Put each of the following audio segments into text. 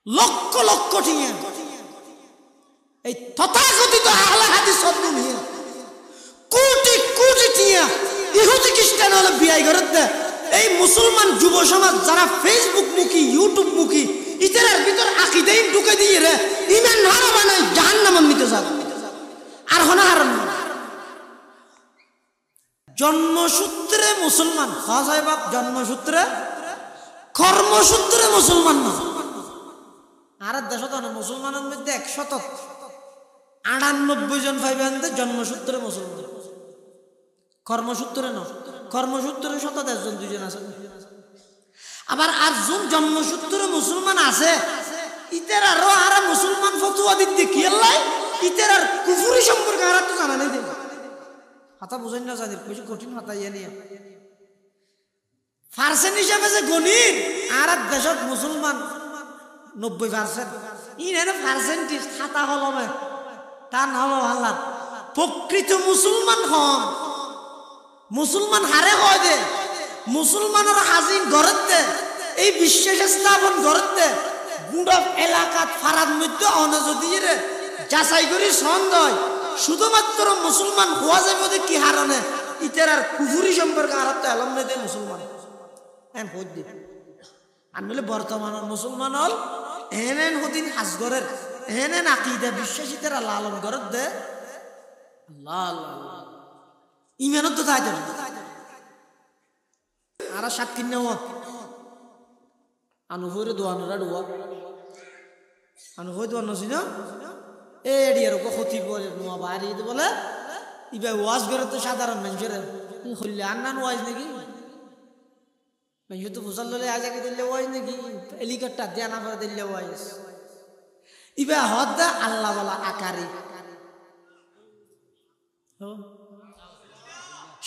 লক্ষ লক্ষ টিয়া এই তথাকথিত আহলে হাদিস সদ্দু নিয়ে কোটি কোটি টিয়া ইহুদি খ্রিস্টান হলে বিয়াই করতে এই মুসলমান যুব সমাজ যারা ফেসবুক মুখী ইউটিউব মুখী ইতার ভিতর আকীদাই ঢুকে দিয়ে রে ইমান হারাবা নাই জাহান্নামে নিতে যাবে আর হনা হারাম জন্মসূত্রে মুসলমান হয় বাপ জন্মসূত্রে কর্মসূত্রে মুসলমান না আর দেশত না মুসলমানের মধ্যে 198 জন পাইবেন জন্মসূত্রে মুসলমান কর্মসূত্রে না কর্মসূত্রে 110 জন দুইজন আছে আবার আর জন জন্মসূত্রে মুসলমান আছে ইতার আরো আর মুসলমান ফতোয়া দিতে কি আল্লাহ ইতার আর কুফরি সম্পর্কে আর তো জানা নাই দেন হাতা বুঝেন না জানি কইছে কঠিন হাতা ইয়া নিয়া পার্সেন্ট হিসাবে যে গণিত আর দেশত মুসলমান 90% ইনে পার্সেন্টেজ খাতা হলমে টান হলো আল্লাহ প্রকৃত মুসলমান হন মুসলমান হারে হয় দে মুসলমানের হাজির গড়তে এই বিশ্বাস স্থাপন গড়তে গুড়া এলাকাত ফারাদ মধ্যে অনে যদি রে যাচাই করি সন্দেহ শুধুমাত্র মুসলমান হওয়া যাবে কি হারণে ইতার আর কুফুরি সম্পর্কে আর তো এলম নেই মুসলমান এন হই দি আনলে বর্তমানের মুসলমান হল এহেন হদিন হাজগরের এহেন আকীদা বিশ্বাসীদের লালন গড়ত দে আল্লাহ আল্লাহ ইমানত তো তাই দেন আর সাত কিন নেওয়া আনুভরে দোয়ানরা ডুয়া আনুভয় দোয়ান নছি না এডিয়ার ক্ষতি করে নোয়া বাড়ি বলে ইবা ওয়াজ করে তো সাধারণ মানুষের হইলে আন্নান ওয়াজ নাকি মানুষ তো বুঝাল ললে আজাকে দিলে ওয়াজ নাকি হেলিকপ্টার দিয়া না করে দিলে ওয়াজ ইবা হদ আল্লাহ বলা আকারে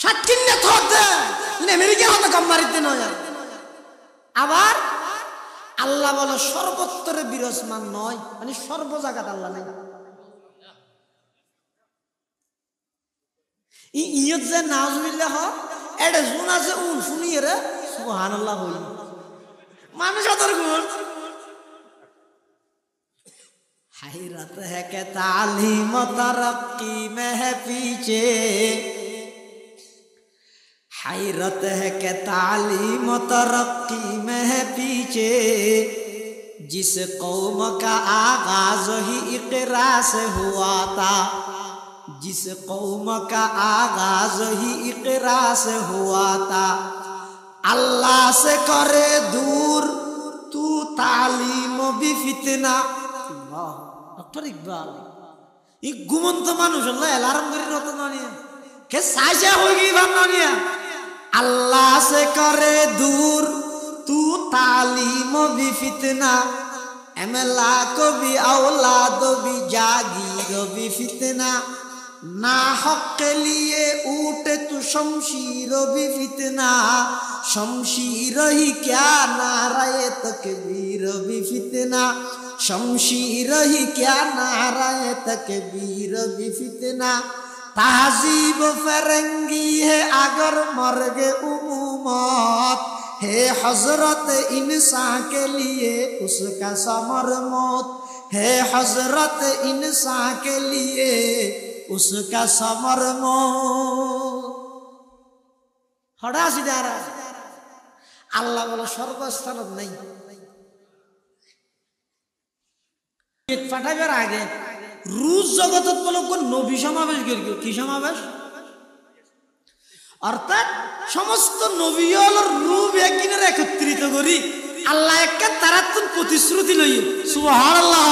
সাতকিন্নে থদ আমেরিকা হত কামারিতে নয় আবার আল্লাহ বলে সর্বত্রে বিরাজমান নয় মানে সর্ব জায়গাতে আল্লাহ নাই ইয়ত যে নাউজুবিল্লাহ এটা জুন আছে উন শুনিয়ে রে সুবহানাল্লাহ হই মানুষ আদর গুণ हैरत है कि तालीम तरक्की में है पीछे हैरत है कि तालीम तरक्की में है पीछे जिस कौम का आगाज ही इक़रा से हुआ था जिस कौम का आगाज ही इक़रा से हुआ था अल्लाह से करे दूर तू तालीम भी फितना डॉक्टर इकबाल ये घुमंत मानुष अल्लाह अलार्म करी रहता नानिया के साजा होगी भाव नानिया अल्लाह से करे दूर तू तालीम भी फितना एमला को भी औलाद भी जागीर भी फितना ना हक के लिए उठे तू शमशीर भी फितना शमशीर ही क्या नाराए तकबीर भी फितना शमशीर ही क्या नाराए तकबीर भी फितना तहजीब फरंगी है अगर मर्गे उमूमत है हजरत इंसान के लिए उसका समर मौत है हजरत इंसान के लिए उसका समर मौत हड़ा सिदारा अल्लाह वाला स्वर्गस्थान नहीं পাঠাইবার আগে রুশ জগতত বলক নবী সমাবেশ করিও কি সমাবেশ অর্থাৎ সমস্ত নবীর রূপ একদিনের একত্রিত করি আল্লাহ একটা তারাতুন প্রতিশ্রুতি লই সুবহানাল্লাহ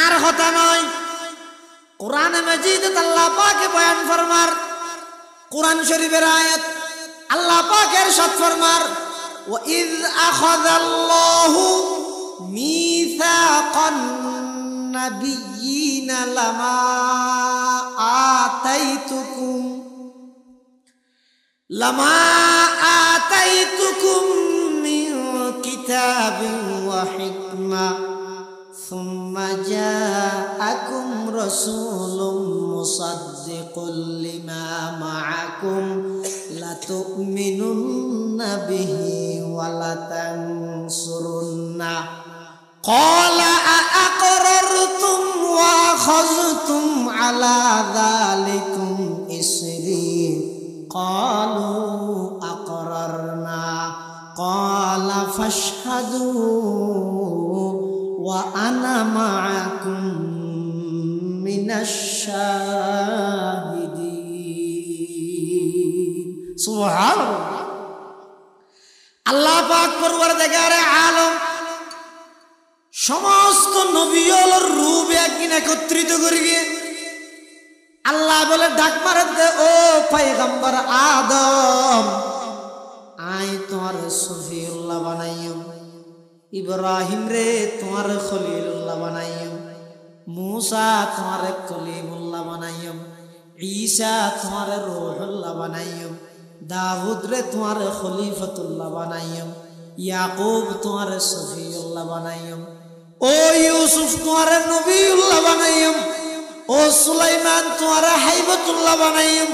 আর কথা নয় কোরআনে মাজিদে আল্লাহ পাকে বয়ান ফরমার কোরআন শরীফের আয়াত আল্লাহ পাক ইরশাদ ফরমার ওয়া ইয আখাযাল্লাহু ميثاق النبيين لما آتيتكم من كتاب وحكمة ثم جاءكم رسول مصدق لما معكم لتؤمنن به ولتنصرن না قال أأقررتم وأخذتم على ذلكم إصري قالوا أقررنا قال فاشهدوا وأنا معكم من الشاهدين سبحان الله আল্লাহ পাক পরওয়ারদিগারে আলম সমস্ত নবীর রূপ একদিন একত্রিত করিয়ে আল্লাহ বলে ডাক মারে দে ও পয়গম্বর আদম আই তোমার সফিউল্লাহ বানাইম ইব্রাহিম রে তোমার খলিলুল্লাহ বানাইম मूसा तुम्हारे कलीमुल्लाह बनाइम ईसा तुम्हारे रूहुल्लाह बनाइम दाऊद रे तुम्हारे खलीफतुल्लाह बनाइम याकूब तुम्हारे सफीउल्लाह बनाइम ओ यूसुफ तुम्हारे नबीउल्लाह बनाइम ओ सुलाइमान तुम्हारे हाइबतुल्लाह बनाइम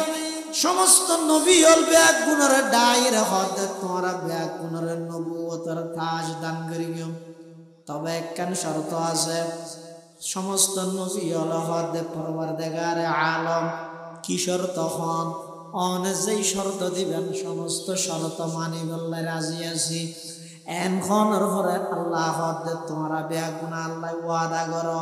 समस्त नबी और ब्याग गुनर डायर होते तुम्हारा ब्याग गुनर नबुवतर ताज दान करियो तबे एकन शर्त आछे समस्त नबी अलहदे परवरदिगारे आलम की शर्त हन अने जेई शर्त दिबेन समस्त शर्त मानि बल्ले राजी आछि एनखनर परे आल्लाह हदे तोमरा बेगुना आल्लाह वादा करो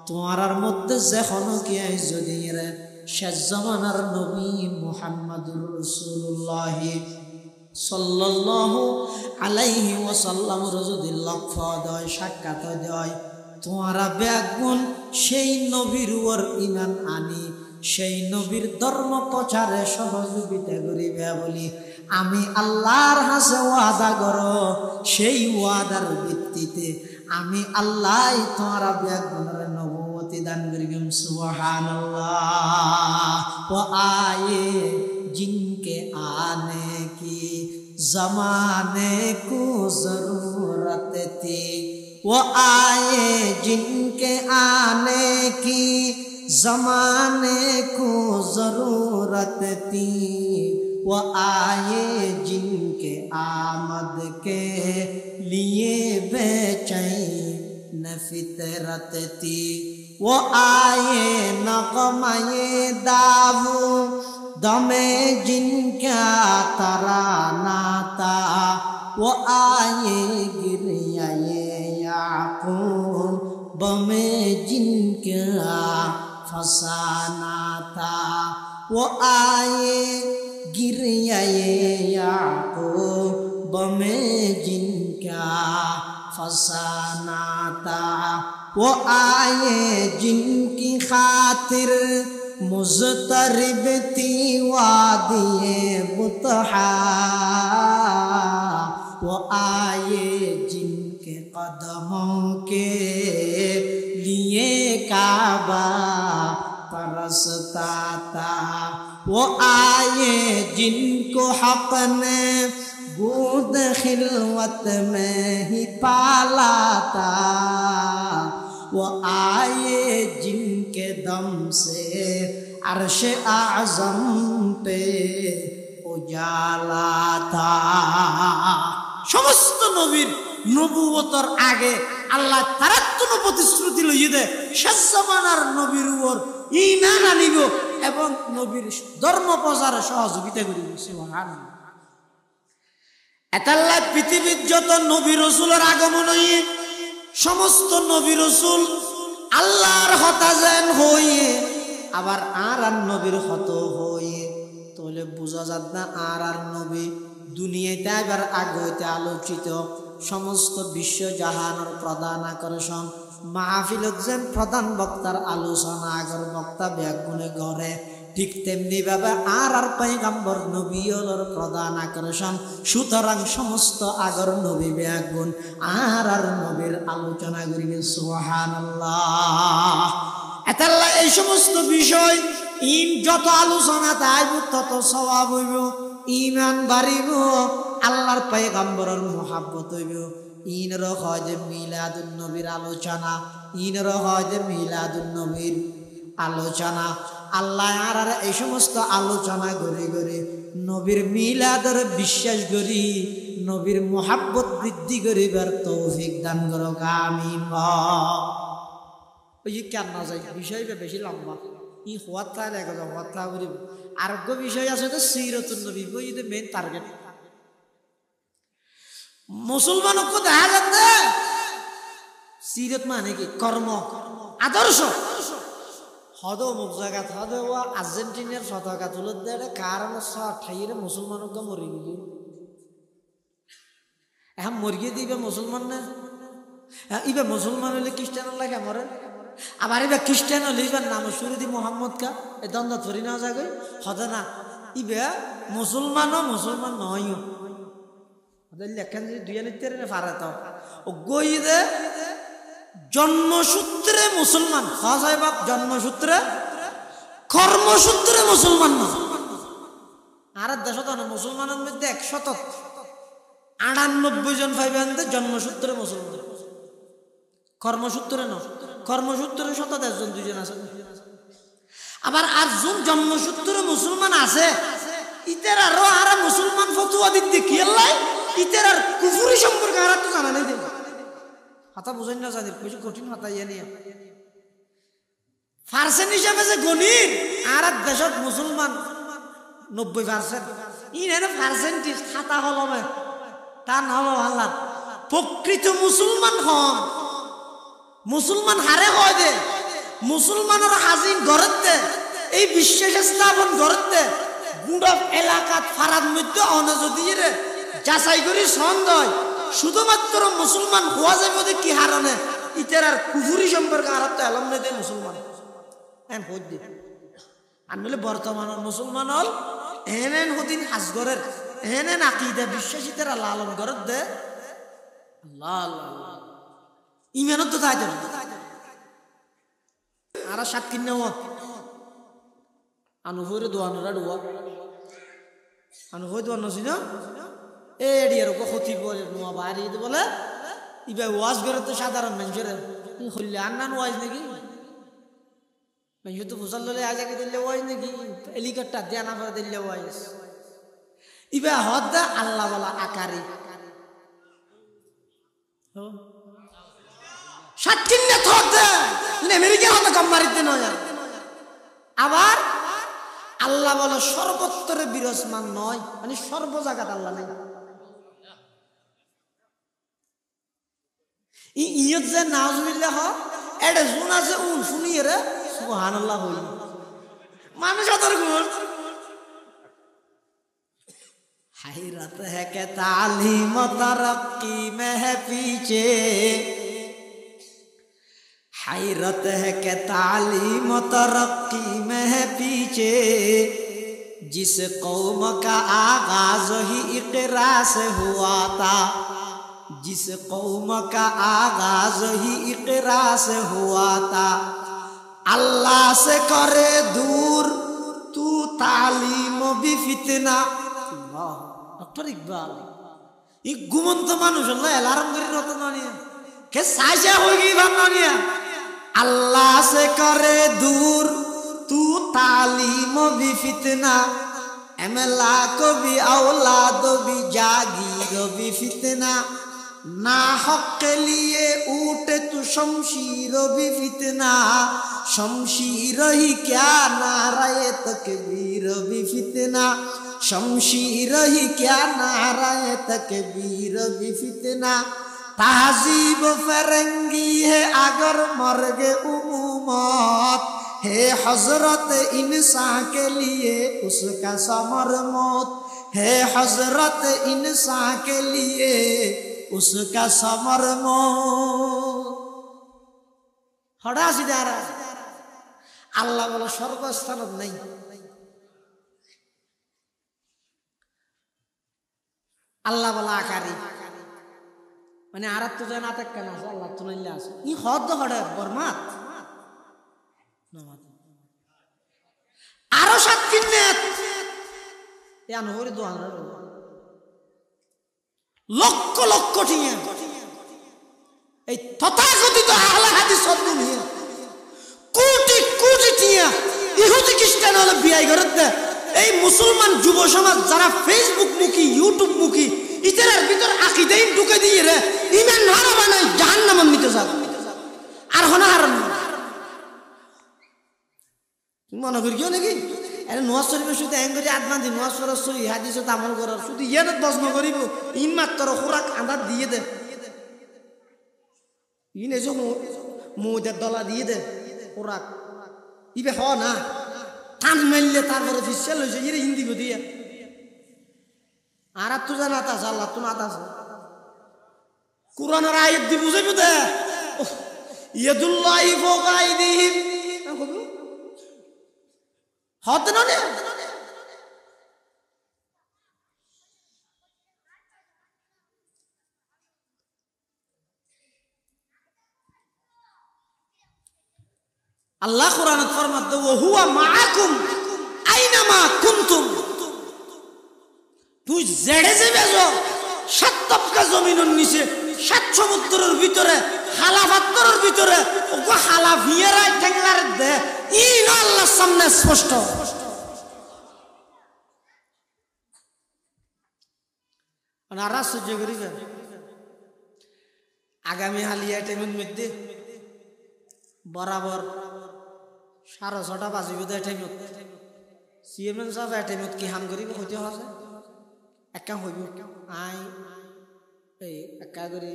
तोमरार मध्य जेखनो कि आइ जदि रे शेष जमानार नबी मुहम्मदुर रसूलुल्लाह सल्लल्लाहु आलाइहि वसल्लम रजदि लक्ष्य दय साक्षात दय तुम्हारा बेगुन সেই নবীর উপর ঈমান আনি সেই নবীর ধর্ম প্রচারে সহযোগিতা করিবে বলি আমি আল্লাহর কাছে ওয়াদা করো সেই ওয়াদার ভিত্তিতে আমি আল্লাহ তোমারা বেগুনের নবুয়তি দান করিম সুবহানাল্লাহ ও আয়ে जिनके आने की जमाने को जरूरत थी वो आए जिनके आने की जमाने को जरूरत थी वो आए जिनके आमद के लिए बेचैन फितरत थी वो आए नगमाए दावू दमे जिनका तराना था वो आए गिरियाए याकूब में जिनका फसाना था वो आए गिरियाए याकूब में जिनका फसाना था वो आए जिनकी खातिर मुज़तरिब थी वादिए बुतहा वो आए जिनके कदमों के लिए काबा तरसता था वो आए जिनको हक ने गोद खिलवत में ही पाला था वो आए जिनके दम से अर्श आज़म पे उजाला था समस्त नबीर नबुवतर आगे आल्लाह तारात्तुनु प्रतिश्रुति लइये दे शेष जमानार नबीर उपর ঈমান আনিব এবং নবীর ধর্ম প্রচারে সহযোগিতা করিব সুবহানাল্লাহ এতাল্লাহ পৃথিবীর যত নবী রাসূলের আগমন হইয়ে समस्त नबी रसूल आल्लाहर हताजेन होइए आबार आर नबीर हत होइए तोले बुझा जात ना आर नबी दुनियाते एबार आगोते आलोचित समस्त विश्व जहानर प्रधान आकर्षण महफिलत जेन प्रधान बक्तार आलोचना आगर बक्ता बेगुने घरे ठीक तेमनि भावे आर पैगम्बर नबीर प्रधान आकर्षण सुतरां समस्त आगर नबी बेगुन आर नबीर आलोचना करिबे सुबहानाल्लाह एताल्ला এই সমস্ত বিষয় ইন যত আলোচনা তাইব তত সওয়াব হইব ঈমান বাড়িব আল্লাহর পয়গম্বরের মুহাব্বত হইব ইনর হয় যে মিলাদুন নবীর আলোচনা ইনর হয় যে মিলাদুন নবীর আলোচনা আল্লাহ আর এই সমস্ত আলোচনা করে করে নবীর মিলাদের বিশ্বাস করি নবীর মোহাব্বত বৃদ্ধি করিবার তৌফিক দান করো আমিন। ওই যে কেন না যাই বিষয়টা বেশি লম্বা ই হওয়ার তাহলে কথা করিব আরোগ্য বিষয় আছে তো সিরাতুন নবী ওই যে মেইন টার্গেট। মুসলমানকে দেখা যাচ্ছে সিরত মানে কি কর্ম আদর্শ হদ মুখ জায়গা হদ আর্জেন্টিনার পতাকা তুলে দেয় কারণ ঠাইরে মুসলমানকে মরি গিয়ে এখন মরিয়ে দিবে মুসলমান না ইবে মুসলমান হলে খ্রিস্টান লাগে মরে আবার এবার খ্রিস্টান হলে এবার নাম শুরু দি মোহাম্মদ কা এই দ্বন্দ্ব ধরি নেওয়া যাবে হদে না ইবে মুসলমানও মুসলমান নয়ও লেখেন যদি দুই নিত্যের ফারাত ও গই দে জন্মসূত্রে মুসলমান বাপ জন্মসূত্রে কর্মসূত্রে মুসলমান না আর দেশত না মুসলমানের মধ্যে 198 জন পাইবেন জন্মসূত্রে মুসলমান কর্মসূত্রে না কর্মসূত্রে 110 জন দুজন আছে আবার আর জন জন্মসূত্রে মুসলমান আছে ইতের আরো আর মুসলমান ফতুয়া দিক দেখি আল্লাহ ইতের আর কুফরি সম্পর্কে আর তো জানা নাই দেব হাতা বুঝেন না জানি কিছু কঠিন হাতা ইয়ে নিয়ে পার্সেন্ট হিসাবে যে গণিত আর দেশত মুসলমান 90% ইনে পার্সেন্টেজ খাতা হলমে তার নাম আল্লাহ প্রকৃত মুসলমান হন মুসলমান হারে হয় দে মুসলমানের হাজির গড়তে এই বিশ্বাস স্থাপন গড়তে গুড়া এলাকাত ফারাদ মধ্যে অনে যদি রে যাচাই করি সন্দেহ শুধুমাত্র মুসলমান হওয়া যাবে কি হারণে ইতের আর কুফুরি সম্পর্কে আর তো এলম নেই মুসলমান এন হই দি আর নইলে বর্তমানের মুসলমান হল এন হদিন হাজগরের এন আকিদা বিশ্বাসীদের লালন গড়ত দে আল্লাহ আল্লাহ ইমানত তো তাই দেন আর সাত কিনে আনুভরে দোয়ানরা ডুয়া আনুভয় দোয়ান নছি না এড়িয়ার ক্ষতি করে নোয়া বাড়ি বলে ইবা ওয়াজ করে তো সাধারণ মানুষের হইলে আর নান ওয়াজ নাকি মানুষ তো ভুসাল দলে আজাকে দিলে ওয়াজ নাকি হেলিকপ্টার দিয়া না করে দিলে ওয়াজ ইবা হদ আল্লাহ বলা আকারে সাতকিন্নে থদ আমেরিকা হত কম্মারিতে নয় আবার আল্লাহ বলে সর্বত্রে বিরাজমান নয় মানে সর্ব জায়গাতে আল্লাহ নেই ইয়ত যে নাউজুবিল্লাহ এটা জুন আছে উন শুনিয়ে রে সুবহানাল্লাহ হই মানুষ আদর গুণ हैरत है कि तालीम तरक्की में है पीछे हैरत है कि तालीम तरक्की में है पीछे जिस कौम का आगाज ही इक़रा से हुआ था जिस कौम का आगाज ही इक़रा से हुआ था अल्लाह से करे दूर तू तालीम भी फितना डॉक्टर इकबाल ये घुमंत मानुष अल्लाह अलार्म करी रहता नानिया के साजा होगी बात नानिया अल्लाह से करे दूर तू तालीम भी फितना एमला को भी औलाद भी जागीर भी फितना ना हक के लिए उठे तू शमशीर भी फितना शमशीर ही क्या नाराए तकबीर भी फितना शमशीर ही क्या नाराए तकबीर भी फितना तहजीब फरंगी है अगर मर्गे उमूमत है हजरत इंसान के लिए उसका समर मौत है हजरत इंसान के लिए उसका समर मौत हड़ा सिदारा अल्लाह वाला स्वर्ग स्थान नहीं अल्लाह वाला आकारी মানে আরাত তো জানা থাকে কেন আল্লাহ তো নাইলে আছে ই হদ হড়ে বরমাত আরো সাত কিন্নেত এ আনহরে দোয়া লক্ষ লক্ষ টিয়া এই তথাকথিত আহলে হাদিস দুনিয়া কোটি কোটি টিয়া ইহুদি খ্রিস্টান হলে বিয়াই করতে এই মুসলমান যুব সমাজ যারা ফেসবুক মুখী ইউটিউব মুখী ইতার ভিতর আকীদাই ঢুকে দিয়ে রে ইমান হারাবা নাই জাহান্নামে নিতে যাবে আর হনা হারাম তুমি মনে করিও নাকি আরে নওয়াজ শরীফের শুধু এঙ্গরি আদমান দি নওয়াজ পড়ার সহি হাদিসত আমল করার শুধু ইয়ানত বজম করিব ইন মাত্র খোরাক আন্দার দিয়ে দে ইন এসো মুদের দলা দিয়ে দে খোরাক ইবে হ না টান মারলে তারপরে ফিসেল হয়েছে ইরে হিন্দি গো দিয়ে আর তো জানা আছে আল্লাহ তো না আছে কুরআনের আয়াত দি বুঝাইব দে ইয়াদুল্লাহি ফাওকা আইদিহিম হত না আল্লাহ কোরআনে ফরমাতে ওয়া হুয়া মাআকুম আইনামা কুনতুম তুই জেড়ে যাবে যো সাত তপকা জমিনের নিচে সাত সমুদ্রের ভিতরে হালা পাত্রের ভিতরে ওগো হালা ভিয়েরা ঠেংলার দে ইন আল্লাহর সামনে স্পষ্ট নারাজ সহ্য করিবে আগামী হালিয়া টাইমের মধ্যে বরাবর 6:30 বাজিব দে টাইমত সিএমএম সাহেব টাইমত কি হাম করিব হইতে আছে একা হইব আই এই একা করে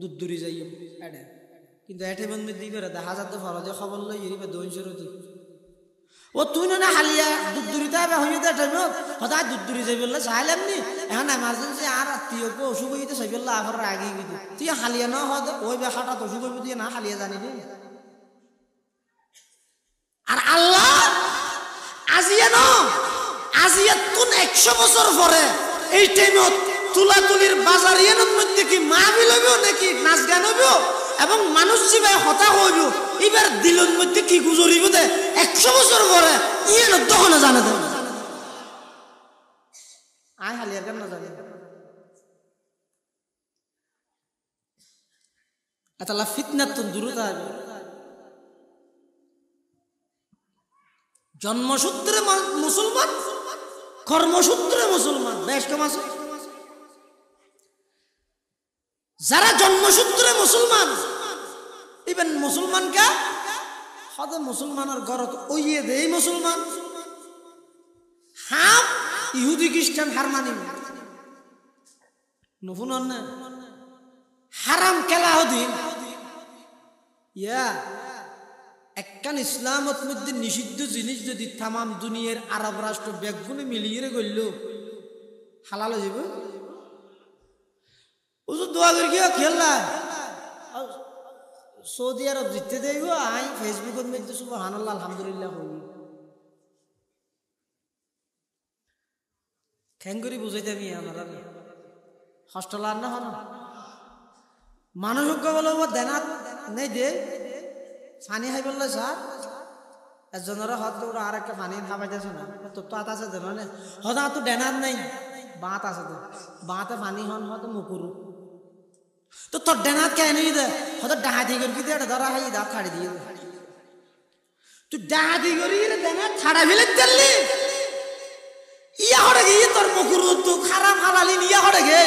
দুধ দূরি যাইম এডে কিন্তু টাইমত মধ্যে করে দেখা যাতে ফরজে খবর লই ইরিবে 200 রতি ও তুই না হালিয়া দুধ দূরিতে আবে হইবে দে টাইমত হঠাৎ দুধ দূরি যাই বললে চাইলাম নি এখন এমার্জেন্সি আর আত্মীয়কে অসুখ হইতে চাই বললে আবার আগে গিয়ে তুই হালিয়া না হদ ওই বেখাটা অসুখ হইব তুই না হালিয়া জানিবি আর আল্লাহ আজিয়া তুন 100 বছর পরে এই টাইমত তুলাতুলির বাজার ইয়ানোর মধ্যে কি মাহফিল হইব নাকি নাচ গান হইব এবং মানুষ জিবাই হতা হইব এবার দিলের মধ্যে কি গুজরিব দে 100 বছর পরে ইয়ানো তখন জানা দে আই হালিয়ার গান না জানি আতালা ফিতনাতুন দুরুতা জন্মসূত্রে মুসলমান কর্মসূত্রে মুসলমান বেশ কম আছে যারা জন্মসূত্রে মুসলমান ইভেন মুসলমান কা হদ মুসলমানের গরত ওইয়ে দেই মুসলমান হাম ইহুদি খ্রিস্টান হারমানি নফুনন না হারাম খেলা হদি ইয়া একখান ইসলামত মধ্যে নিষিদ্ধ জিনিস যদি তামাম দুনিয়ার আরব রাষ্ট্র ব্যাগগুলো মিলিয়ে গড়ল হালাল হয়ে যাব ওষুধ দোয়া করে গিয়ে খেললা সৌদি আরব জিততে দেব আই ফেসবুকের মধ্যে সুবহানাল্লাহ আলহামদুলিল্লাহ হই খ্যাঙ্গুরি বুঝাইতে আমি আমার হস্টেল আর না হন মানুষ বলো দেনাত নেই দে পানি খাই বললে স্যার একজনের হত আর একটা পানি খাবাইতেছে না তোর তো হাত আছে দেন হতা তো ডেনার নাই বাঁত আছে তো বাঁতে পানি হন হয়তো মুকুরু তো তোর ডেনার কেন দে হয়তো ডাহাতি করি কি দে ধরা হাই দা ছাড়ি দিয়ে তুই ডাহাতি করি ডেনার ছাড়া ফেলে দিলি ইয়া হরে গিয়ে তোর মুকুরু তো খারাপ হালালি ইয়া হরে গে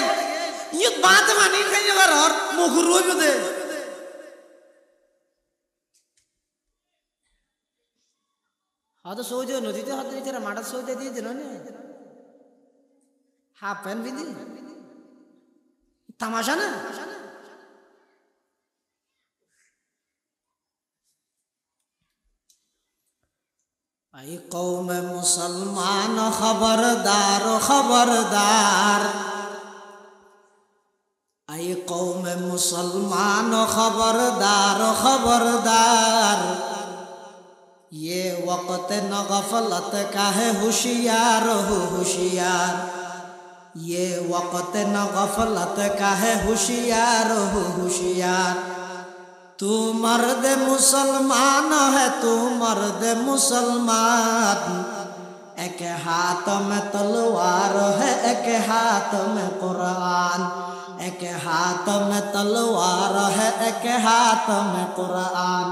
ইয়ে বাঁতে পানি খাই যাবার মুকুরু হইব দে হয়তো সৌদি নদীতে হয়তো ইতারা মাটার সৌদি দিয়ে দিল না হাফ প্যান্ট বিঁধি তামাশা না আই কওমে মুসলমান খবরদার খবরদার আই কওমে মুসলমান খবরদার খবরদার ये वक्त न गफलत का है होशियार हो होशियार ये वक्त न गफलत का है होशियार हो होशियार तू मर्द मुसलमान है तू मर्द मुसलमान एक हाथ में तलवार है एक हाथ में कुरान एक हाथ में तलवार है एक हाथ में कुरान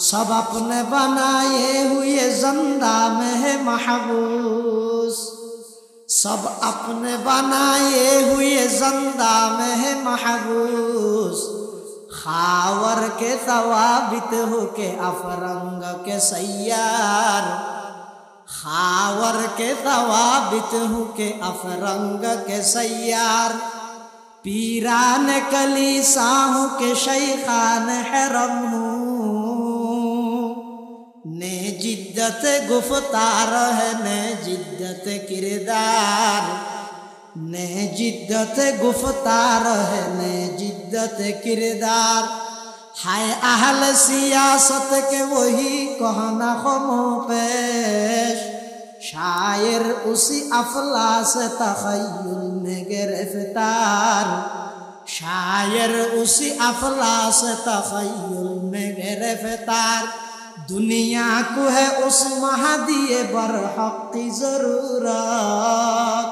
सब अपने बनाए हुए जिंदा में है महबूस सब अपने बनाए हुए जिंदा में है महबूस खावर के तवाबित हो के अफरंग के सैयार खावर के तवाबित हो के अफरंग के सैयार पीरान कलीसाहों के शैखान हरम हूँ ने जिद्दत गुफ्तार है ने जिद्दत किरदार ने जिद्दत गुफ्तार है ने जिद्दत किरदार हाय अहल सियासत के वही कहना खमो पेश शायर उसी अफलास तखय्युल में गिरफ्तार शायर उसी अफलास तखय्युल में गिरफ्तार दुनिया को है उस महदिए बरहक की जरूरत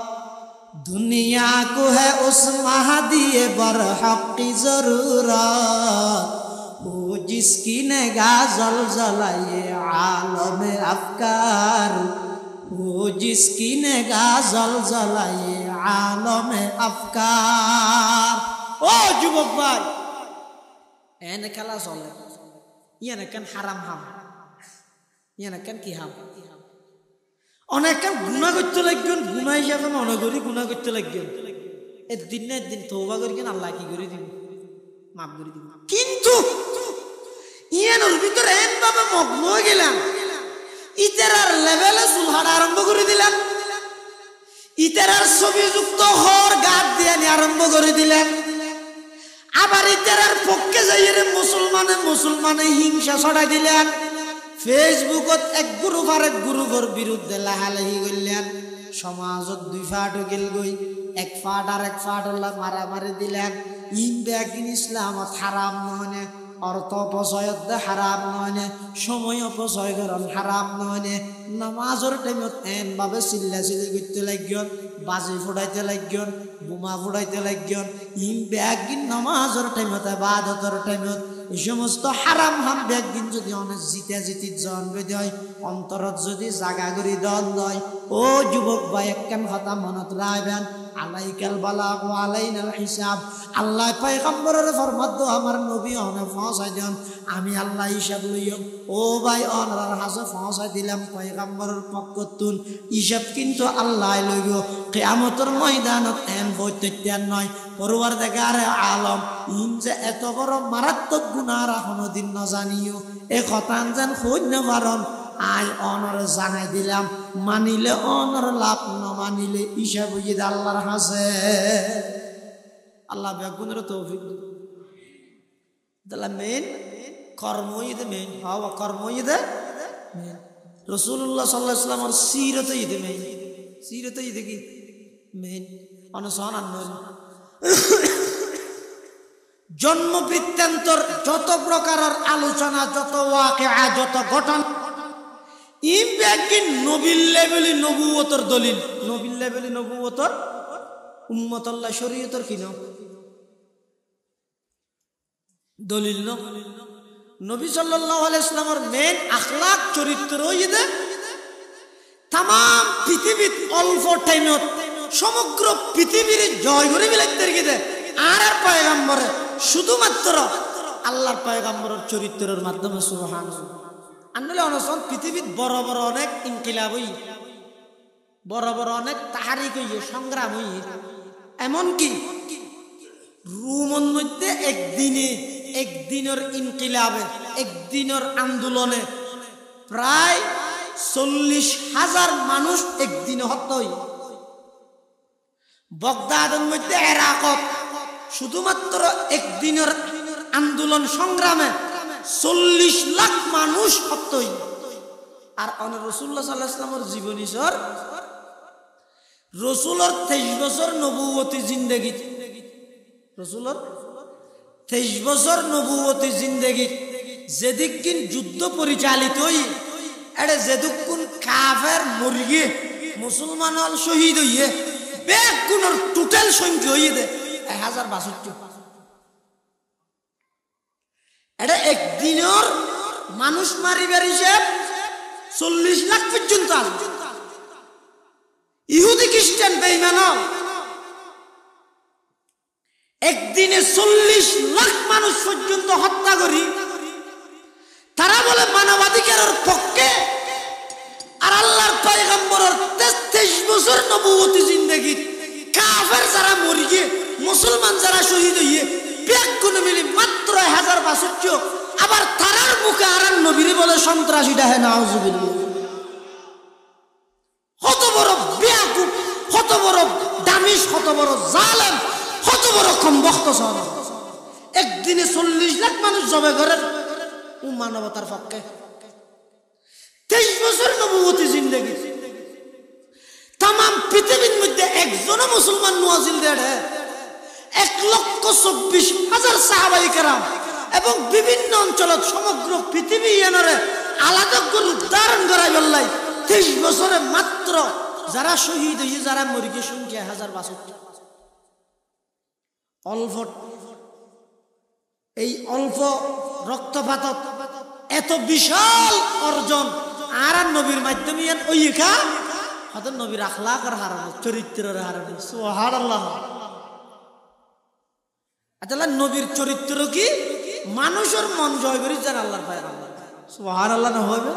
दुनिया को है उस महदिए बरहक की जरूरत वो जिसकी निगाह ज़लज़लाए आलम अफकार वो जिसकी निगाह ज़लज़लाए आलम अफकार ओ जुबक भाई एने कला चले ইয়ানে কেন হারাম হাম ইয়ানে কেন কি হাম অনেক কেন গুনাহ করতে লাগবেন গুনাহ হিসাবে মনে করি গুনাহ করতে লাগবেন একদিন না একদিন তওবা করিকেন আল্লাহ কি করে দিবেন মাফ করে দিবেন কিন্তু ইয়ানোর ভিতরে এন ভাবে মগ্ন হয়ে গেলাম ইতারার লেভেলে চুলহাড়া আরম্ভ করে দিলাম ইতারার ছবি যুক্ত হর গাত দিয়ে আরম্ভ করে দিলেন আবার ইতারার পক্ষে যাইরে মুসলমানে হিংসা ছড়াই দিলেন ফেসবুকত এক গ্রুপ আর এক গ্রুপের বিরুদ্ধে লাহালাহি করলেন সমাজত দুই ফাট গেল গই এক ফাট আর এক ফাট মারামারি দিলেন ইন বেগিন ইসলামত হারাম নয় অর্থ অপচয়ত হারাম নয় সময় অপচয় করন হারাম নয় নামাজের টাইমত এন ভাবে চিল্লাচিল্লি করতে লাগিয়ন বাজি ফুটাইতে লাগিয়ন বোমা ফুটাইতে লাগিয়ন ইন বেগিন নামাজের টাইমত ইবাদতের টাইমত এই সমস্ত হারাম হাম বেগিন যদি অনেক জিতিত জন্ম দেয় অন্তরত যদি জাগা করি দল লয় ও যুবক ভাই একখান কথা মনত রাখবেন আলাইকাল বালাগ ওয়া আলাইনাল হিসাব আল্লাহ পয়গম্বরের ফরমাত দো আমার নবী অনে পৌঁছাই দেন আমি আল্লাহ হিসাব লইম ও ভাই অনরার হাজে পৌঁছাই দিলাম পয়গম্বরের পক্ষতুন হিসাব কিন্তু আল্লাহ লইব কিয়ামতের ময়দানত এন বৈত্যন নয় পরওয়ারদিগারে আলম ইন যে এত বড় মারাত্মক গুনাহ এখনো দিন না জানিও এ কথা যেন হই না পারন আই অনর জানাই দিলাম মানিলে অনর লাভ না মানিলে হিসাব হইয়ে আল্লাহর হাসে আল্লাহ বেগুনের তৌফিক দিলাম মেন কর্মইদে মেন হাওয়া কর্মইদে মেন রাসূলুল্লাহ সাল্লাল্লাহু আলাইহি ওয়াসাল্লামের সিরতে ইদে মেন সিরতে ইদে কি মেন অনুসরণ আনন জন্ম বৃত্তান্তর যত প্রকারের আলোচনা যত ওয়াকিআ যত ঘটনা ইম বেগিন নবীর লেভেলি নবুয়তর দলিল নবীর লেভেলি নবুয়তর উম্মতুল্লাহ শরীয়তর কি নাও দলিল ন নবী সাল্লাল্লাহু আলাইহি ওয়াসাল্লামের মেন আখলাক চরিত্র ইদে तमाम পৃথিবীত অল্প টাইমত সমগ্র পৃথিবীর জয় করে বিলাইতে গিয়ে আর পয়গম্বর শুধুমাত্র আল্লাহর পয়গম্বরের চরিত্রের মাধ্যমে সুবহানাল্লাহ আনলে অনসন পৃথিবীত বড় বড় অনেক ইনকিলাব হই বড় বড় অনেক তাহারিক হই সংগ্রাম হই এমন কি রোমের মধ্যে একদিনের ইনকিলাবে একদিনের আন্দোলনে প্রায় 40,000 মানুষ একদিনে হত্যা হই বাগদাদের মধ্যে ইরাকত শুধুমাত্র একদিনের আন্দোলন সংগ্রামে 40 লাখ মানুষ হত্যা হই আর রাসূলুল্লাহ সাল্লাল্লাহু আলাইহি ওয়াসাল্লামের জীবনী সর রাসূলের 23 বছর নবুয়তি জিন্দেগি রাসূলের 23 বছর নবুয়তি জিন্দেগি যেদিকিন যুদ্ধ পরিচালিত হই এড়ে যেদুকুন কাফের মুরগি মুসলমান হল শহীদ হইয়ে বেগুনের টোটাল সংখ্যা হইয়ে দে 1062 এটা একদিনের মানুষ মারিবার হিসাব 40 লাখ পর্যন্ত ইহুদি খ্রিস্টান বেঈমান একদিনে 40 লাখ মানুষ পর্যন্ত হত্যা করি তারা বলে মানবাধিকারের পক্ষে আর আল্লাহর পয়গম্বরের 33 বছর নবুয়তি জিন্দেগি কাফের যারা মরি গিয়ে মুসলমান যারা শহীদ হইয়ে ব্যাগ কোন মিলি মাত্র 1500 আবার তারার মুখে আর নবীরে বলে সন্ত্রাসীটা হে নাউজুবিল্লাহ কত বড় বেয়াকুব কত বড় দামিশ কত বড় জালেম কত বড় কমবক্ত সর একদিনে 40 লাখ মানুষ জবে করে মানবতার পক্ষে 23 বছর নবুয়তি জিন্দেগি তাম পৃথিবীর মধ্যে একজনও মুসলমান মুয়াজ্জিন দেড়ে 1,24,000 সাহাবায়ে কেরাম এবং বিভিন্ন অঞ্চলত সমগ্র পৃথিবী এনরে আলাদা করে উদ্ধারণ করা গেল্লাই 23 বছরে মাত্র যারা শহীদ হয়ে যারা মরে গিয়ে সংখ্যা 1062 অল্প এই অল্প রক্তপাত এত বিশাল অর্জন আর নবীর মাধ্যমে ওইখা হয়তো নবীর আখলাকের হারানো চরিত্রের হারানো সুবহানাল্লাহ আচ্ছা নবীর চরিত্র কি মানুষের মন জয় করি যান আল্লাহর পয়গম্বর সুবহানাল্লাহ না হবে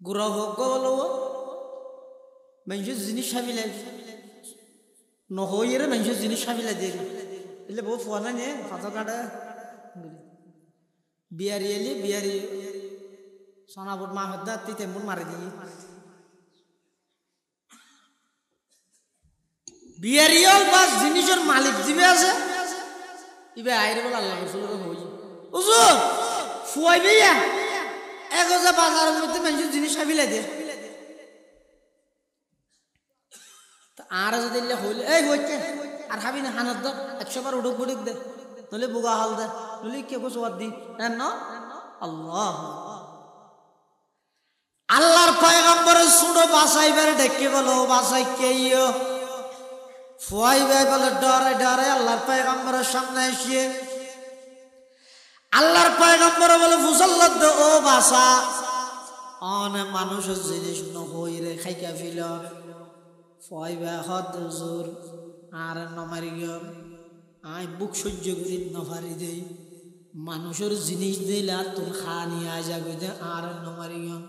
গুরা হোক বলো মানুষের জিনিস সামিলে নহইরে মানুষের জিনিস সামিলে দিয়ে এলে বউ ফোনা নিয়ে ফাঁকা কাটে বিয়ারি এলি বিয়ারি সোনাপুর মা হদ্দা তুই তেমন মারি দিই বিয়ারিয়াল বাস জিনিসের মালিক দিবে আছে ইবে আইরে বলে আল্লাহ রাসূলের হই হুজুর ফুয়াই বেয়া এগোজা বাজারের মধ্যে মানুষের জিনিস সাবিলে দে আর যদি হইলে এই হইছে আর হাবি না হানত দে 100 বার উড়ুক বুড়ুক দে নলে বুগা হাল দে নলে কে কো সওয়াদ দি না আল্লাহ আল্লাহর পয়গম্বরের সুড়ো বাসাইবার ডেকে বলো বাসাই কেইও ফুয়াই ভাই বলে ডরে ডরে আল্লাহর পয়গম্বরের সামনে এসে আল্লাহর পয়গম্বর বলে মুসল্লাদ ও বাসা অনে মানুষের জিনিস নহই রে খাইকা ফিল ফুয়াই ভাই হদ হুজুর আর নমারি গিয়ে আই বুক সহ্য করি নফারি দেই মানুষের জিনিস দিলা তুমি খানি আয় যাবে দে আর নমারি গিয়ে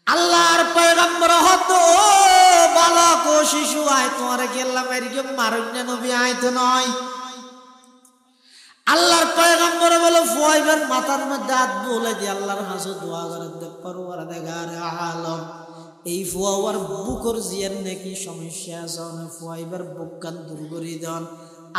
আল্লাহর পয়গম্বর হত বালক ও শিশু আয় তোমার গেলাম এরিকে মারুন্না নবী আয় তো নয় আল্লাহর পয়গম্বর বলে ফুয়াইবার মাথার মধ্যে হাত বলে দি আল্লাহর হাসু দোয়া করে দে পরওয়ারদিগার আলম এই ফুয়াওয়ার বুকর জিয়ার নাকি সমস্যা আছে ফুয়াইবার বুককান দূর করে দেন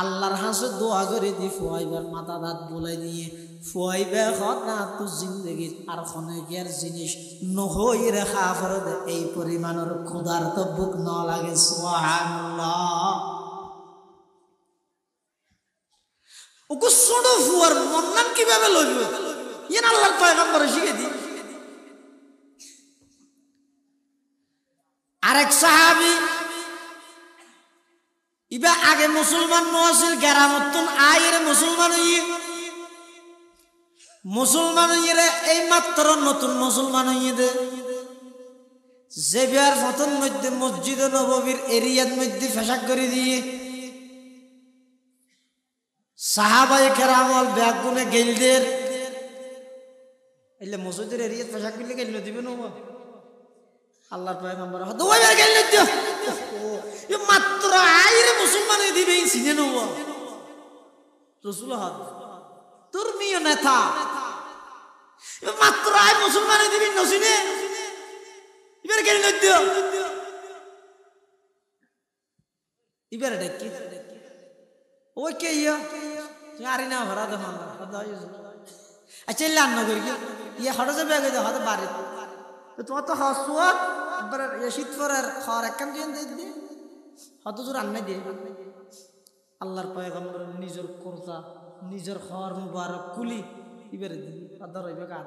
আল্লাহর হাসু দোয়া করে দি ফুয়াইবার মাথা হাত বলে দিয়ে ফুয়াইবা হত না তো জিন্দেগি আর খনেকের জিনিস নহই রেখা ফরদ এই পরিমাণের ক্ষুধার তো বুক ন লাগে সুবহানাল্লাহ ওকে ছোট ফুয়ার মন নাম কিভাবে লইবে ইয়েন আল্লাহর পয়গম্বর শিখে দি আরেক সাহাবী ইবা আগে মুসলমান নছিল গেরামতুন আইরে মুসলমান হইরে এই মাত্র নতুন মুসলমান হইয়ে যে বিয়ার ফতন মধ্যে মসজিদ নববীর এরিয়ার মধ্যে ফেসাক করে দিয়ে সাহাবায়ে কেরামল ব্যাগুনে গেলদের এলে মসজিদের এরিয়াত ফেসাক করলে গেল দিবে না আল্লাহর পয়গম্বর হদ ওইবার গেল দিও ও মাত্র আইরে মুসলমান দিবে সিনে নব রাসূল হদ ধর্মীয় নেতা মাত্র আয় মুসলমান দিবি নসিনে এবার গেল দিও এবার দেখি ওই কে ইয়া আরে না ভরা দে মান আচ্ছা লান নগর কি ইয়া হড় যাবে আগে হদ বাড়ি তো তোমার তো হাসুয়া একবার শীত পরের খাওয়ার একখান দিয়ে দে হত জোর আন্না দিয়ে আল্লাহর পয়গম্বর নিজের কর্তা নিজের খাওয়ার মুবারক কুলি ইবারে দি আদা রইবে কাদ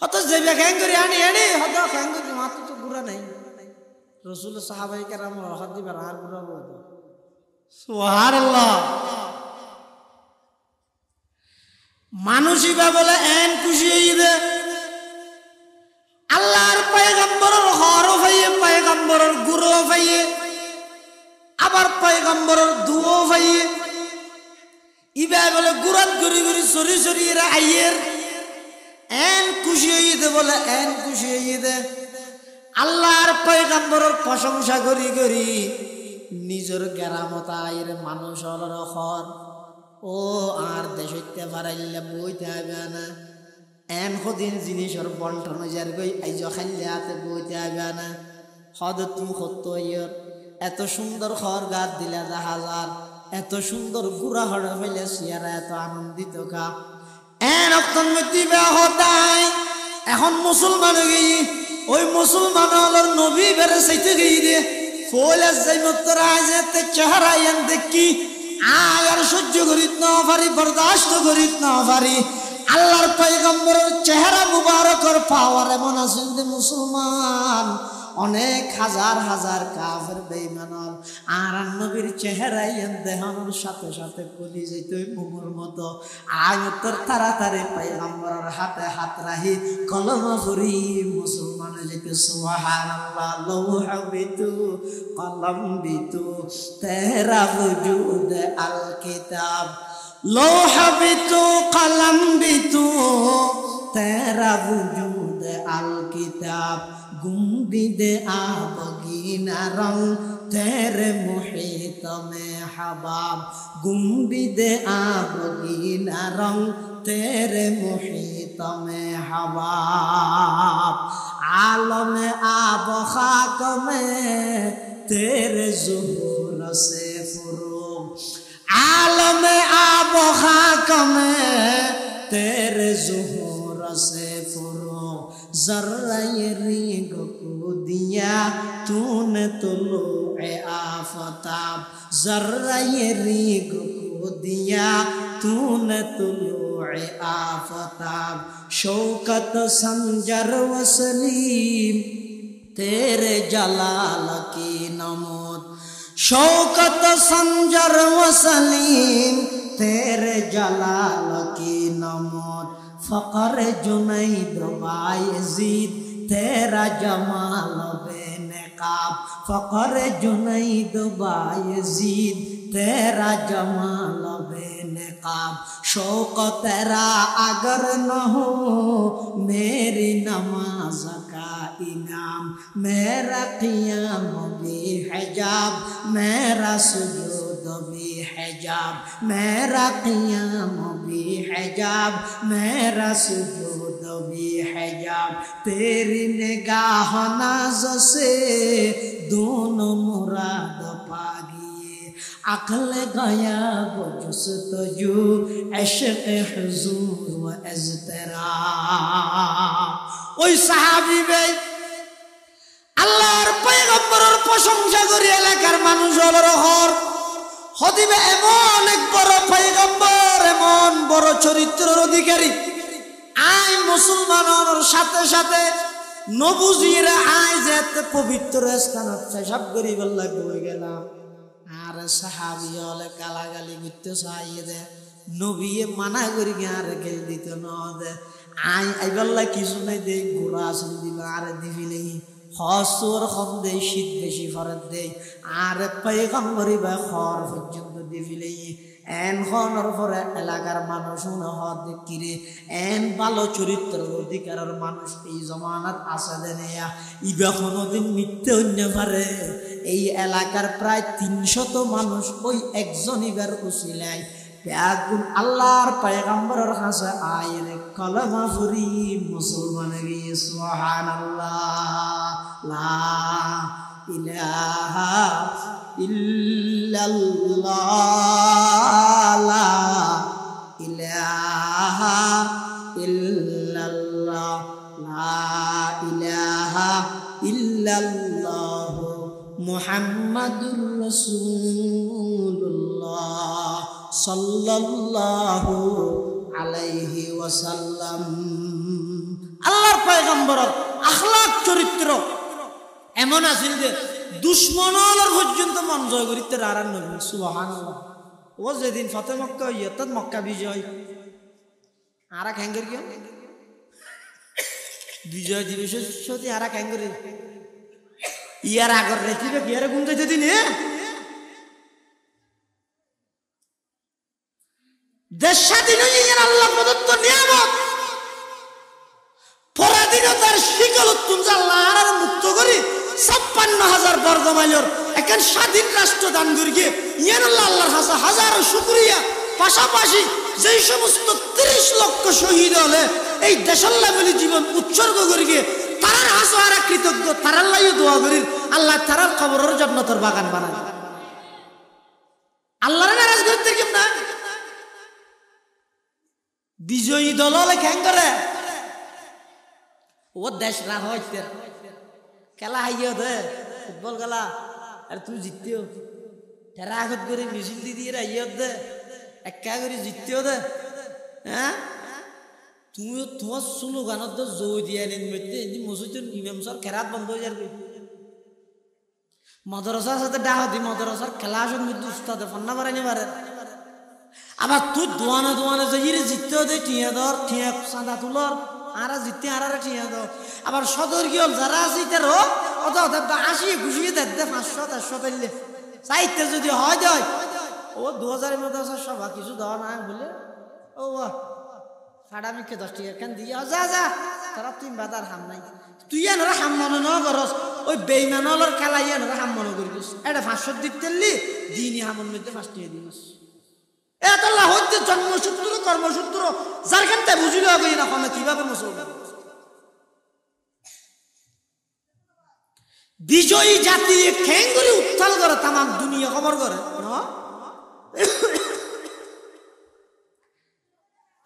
হত যাবে গ্যাং করে আনি আনি হদ গ্যাং করে মাত্র তো গুরা নাই রাসূল সাহাবায়ে কেরাম হদ দিবার আর গুরা বল সুবহানাল্লাহ মানুষই বা বলে এন খুশি হইবে আল্লাহর পয়গম্বরের হরফ হইয়ে পয়গম্বরের গুরু গুরাত গড়ি গড়ি সরি সরি এরা আইয়ের এন খুশি হইয়ে দে বলে এন খুশি হইয়ে দে আল্লাহর পয়গম্বরের প্রশংসা করি করি নিজের গেরামত আইয়ের মানুষ হল হর ও আর দেশতে পারাইলে বইতে হবে না এন সদিন জিনিসের বন্টন যার গই আইজ খাইলে হাতে বইতে হবে না হদ তুমি সত্য এত সুন্দর খর গাত দিলে হাজার এত সুন্দর গুড়া হড়ে ফেলে সিয়ারা এত আনন্দিত কা এন অক্তমৃতি হতাই এখন মুসলমান গিয়ে ওই মুসলমান হলোর নবী বেড়ে চাইতে গিয়ে রে ফলে যাই মত্তর আজেতে চেহারা ইয়ান দেখি আর সহ্য করিত না পারি বরদাস্ত করিত না পারি আল্লাহর পয়গম্বরের চেহারা মুবারকর পাওয়ার এমন আছেন যে মুসলমান অনেক হাজার হাজার কাফের বেঈমান আর নবীর চেহারাই দেখানোর সাথে সাথে কলি যেত মুমুর মতো আয়তর তাড়াতাড়ি পয়গম্বরের হাতে হাত রাখি কলমা পড়ি মুসলমান যেত সুবহানাল্লাহ লৌহ বিতু কলম বিতু তেরা ওজুদ আল কিতাব লৌহ বিতু কলম বিতু তেরা ওজুদ আল কিতাব गुम्बिद आबगीना रंग तेरे मुहित में हबाब गुम्बिद आबगीना रंग तेरे मुहित में हबाब आलम आब खाक में तेरे ज़ुहूर से फुरूब आलम आब खाक में तेरे ज़ुहूर से फुरूब जर्रा ये रीग को दिया तूने तुलूए आफताब जर्रा ये रीग को दिया तूने तुलूए आफताब शौकत संजर वसलीम तेरे जलाल की नमूद शौकत संजर वसलीम तेरे जलाल की नमूद फ़क़र जुनैद बायज़ीद तेरा जमाल बेनकाब फ़क़र जुनैद बायज़ीद तेरा जमाल बेनकाब शौक़ तेरा अगर न हो मेरी नमाज का इनाम मेरा क़ियाम बेहिजाब मेरा सुजूद बेहिजाब मेरा क़ियाम बेहिजाब मेरा सुजूद बेहिजाब तेरी निगाह नाज़ से दोनों मुराद पा गए अक़ल गया वो जुस्तजू इश्क़ हुज़ूर व इज़्तिराब ওই সাহাবী ভাই আল্লাহর পয়গম্বরের প্রশংসা করি এলাকার মানুষ হলো হর হদিবে এমন এক বড় পয়গম্বর এমন বড় চরিত্রের অধিকারী আই মুসলমানের সাথে সাথে নবুজিরা আয় যেতে পবিত্র স্থানত পেশাব করি বললাই বই গেলাম আর সাহাবী হলে গালাগালি করতে চাইয়ে দে নবীয়ে মানা করি আর গেল দিত না দে আই আইবাল্লা কিছু নাই দে ঘোড়া আসল দিল আর দিবিলে হসর কম দে শীত বেশি ফরত দে আর পয়গম্বরি বা খর পর্যন্ত দিবিলে এন খনর পরে এলাকার মানুষ হদ কিরে এন ভালো চরিত্র অধিকারের মানুষ এই জমানাত আছে দেয়া ইবা কোনোদিন মিথ্যে অন্য পারে এই এলাকার প্রায় ৩০০ মানুষ ওই একজন ইবার উসিলাই বেগুন আল্লাহর পয়গম্বরের কাছে আইলে কলমা পড়ি মুসলমান গিয়ে সুবহানাল্লাহ লা ইলাহা ইল্লাল্লাহ লা ইলাহা ইল্লাল্লাহ লা ইলাহা ইল্লাল্লাহ মুহাম্মাদুর রাসূলুল্লাহ সাল্লাল্লাহু আলাইহি ওয়াসাল্লাম আল্লাহর পয়গম্বরের আখলাক চরিত্র এমন আছিল যে দুশমনর পর্যন্ত মন জয় করিতে রারান নবী সুবহানাল্লাহ ও যেদিন ফতে মক্কা হইয়া তদ মক্কা বিজয় আর এক হ্যাঙ্গের কি বিজয় দিবসের সাথে আর এক হ্যাঙ্গের ইয়ার আগর রেখিবে কি আরে গুণ যাইতে দিন দেশ স্বাধীন হয়ে গেল আল্লাহ প্রদত্ত নিয়ামত, পরাধীনতার শিকল উত্তম আল্লাহ আর মুক্ত করি 56,000 বর্গ মাইলের এখন স্বাধীন রাষ্ট্র দান করি গিয়ে ইয়ান আল্লাহর হাজারো শুকরিয়া। পাশাপাশি যেই সমস্ত 30 লক্ষ শহীদ হলে এই দেশাল্লাহ বলে জীবন উৎসর্গ করে গিয়ে তারার হাজারা কৃতজ্ঞ, তারার লাইও দোয়া করি আল্লাহ তারার কবরের জান্নাতের বাগান বানায়। আল্লাহর নারাজ করতে কেমন না বিজয়ী দল হলে খ্যাং করে ও দেশ রাগ হইতে খেলা হাইয়া দে ফুটবল খেলা আর তুই জিততেও তেরা আগত করে মিছিল দিয়ে হাইয়া দে একা করে জিততেও দে। হ্যাঁ তুমি তোমার স্লোগানত জয় দিয়ে আনেন মধ্যে মসজিদের ইমাম স্যার খেরাত বন্ধ হয়ে যাবে। মাদ্রাসার সাথে ডাহাতি মাদ্রাসার খেলা আসন মধ্যে উস্তাদে ফন্না বাড়াইনি পারে। আবার তুই দোয়ানে দোয়ানে যে জিততেও দে ঠিয়া ধর ঠিয়া চাঁদা তুলর আর জিততে আর ঠিয়া ধর। আবার সদর গিয়ে যারা আছে তারও অত আসিয়ে ঘুষিয়ে দেয় 500 400 পেলে চাইতে যদি হয় দেয় ও 2000 মাদ্রাসার সভা কিছু দেওয়া না বলে ও ফাড়ামিকে 10 টাকা কেন দিয়ে যা যা তারা তুই বাদার হাম নাই তুই এনারা হাম মনে ন করস ওই বেইমানলের খেলা এনারা হাম মনে করি দিস এটা 500 দিক তেললি দিনই হামন মধ্যে 5 টাকা দিস এত আল্লাহ হচ্ছে জন্মসূত্র কর্মসূত্র যার কানতে বুঝিলে হবে না কোনো কিভাবে মুসলমান বিজয়ী জাতি ঠ্যাং করে উত্থাল করে তাম দুনিয়া খবর করে না।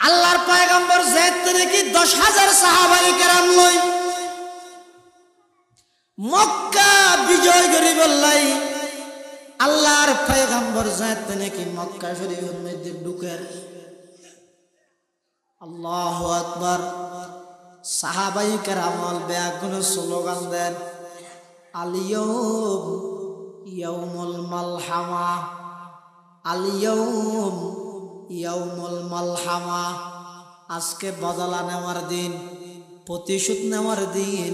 আল্লাহর পয়গম্বর যাইতে নাকি 10,000 সাহাবায়ে কেরাম লই মক্কা বিজয় করে বললাই আল্লাহর পয়গম্বর যাইতে নাকি মক্কা শরীফের মধ্যে ঢুকের। আল্লাহু আকবার। সাহাবায়ে কেরাম বেয়াগুন স্লোগান দেন আল-ইয়াউম ইয়াউমুল মালহামা, আল-ইয়াউম ইয়াউমুল মালহামা। আজকে বদলা নেওয়ার দিন, প্রতিশোধ নেওয়ার দিন।